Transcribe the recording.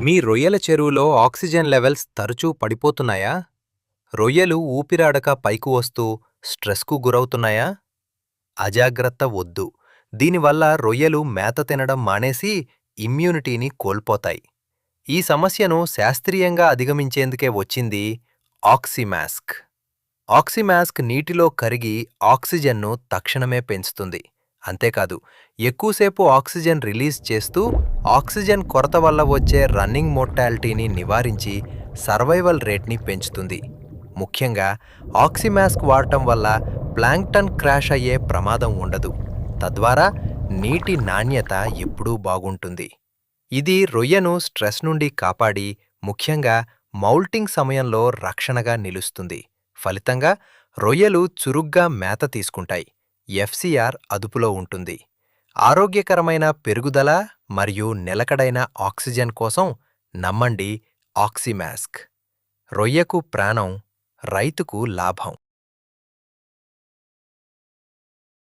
మీ రొయ్యల చెరువులో oxygen levels తరచూ పడిపోతున్నాయా? రొయ్యలు ఊపిరాడక పైకి వస్తూ స్ట్రెస్కు గురవుతున్నాయా? అజాగ్రత్త వద్దు. దీనివల్ల రొయ్యలు మేత తినడం మానేసి ఇమ్యూనిటీని కోల్పోతాయి. ఈ సమస్యను శాస్త్రీయంగా అధిగమించేందుకే వచ్చింది ఆక్సిమాస్క్. ఆక్సిమాస్క్ నీటిలో కరిగి ఆక్సిజన్ను తక్షణమే పెంచుతుంది. అంతేకాదు, ఎక్కువసేపు ఆక్సిజన్ రిలీజ్ చేస్తూ ఆక్సిజన్ కొరత వల్ల వచ్చే రన్నింగ్ మోర్టాలిటీని నివారించి సర్వైవల్ రేట్ని పెంచుతుంది. ముఖ్యంగా ఆక్సిమాస్క్ వాడటం వల్ల ప్లాంక్టన్ క్రాష్ అయ్యే ప్రమాదం ఉండదు. తద్వారా నీటి నాణ్యత ఎప్పుడూ బాగుంటుంది. ఇది రొయ్యను స్ట్రెస్ నుండి కాపాడి ముఖ్యంగా మౌల్టింగ్ సమయంలో రక్షణగా నిలుస్తుంది. ఫలితంగా రొయ్యలు చురుగ్గా మేత తీసుకుంటాయి. ఎఫ్సిఆర్ అదుపులో ఉంటుంది. ఆరోగ్యకరమైన పెరుగుదల మరియు నిలకడైన ఆక్సిజన్ కోసం నమ్మండి ఆక్సిమాస్క్. రొయ్యకు ప్రాణం, రైతుకు లాభం.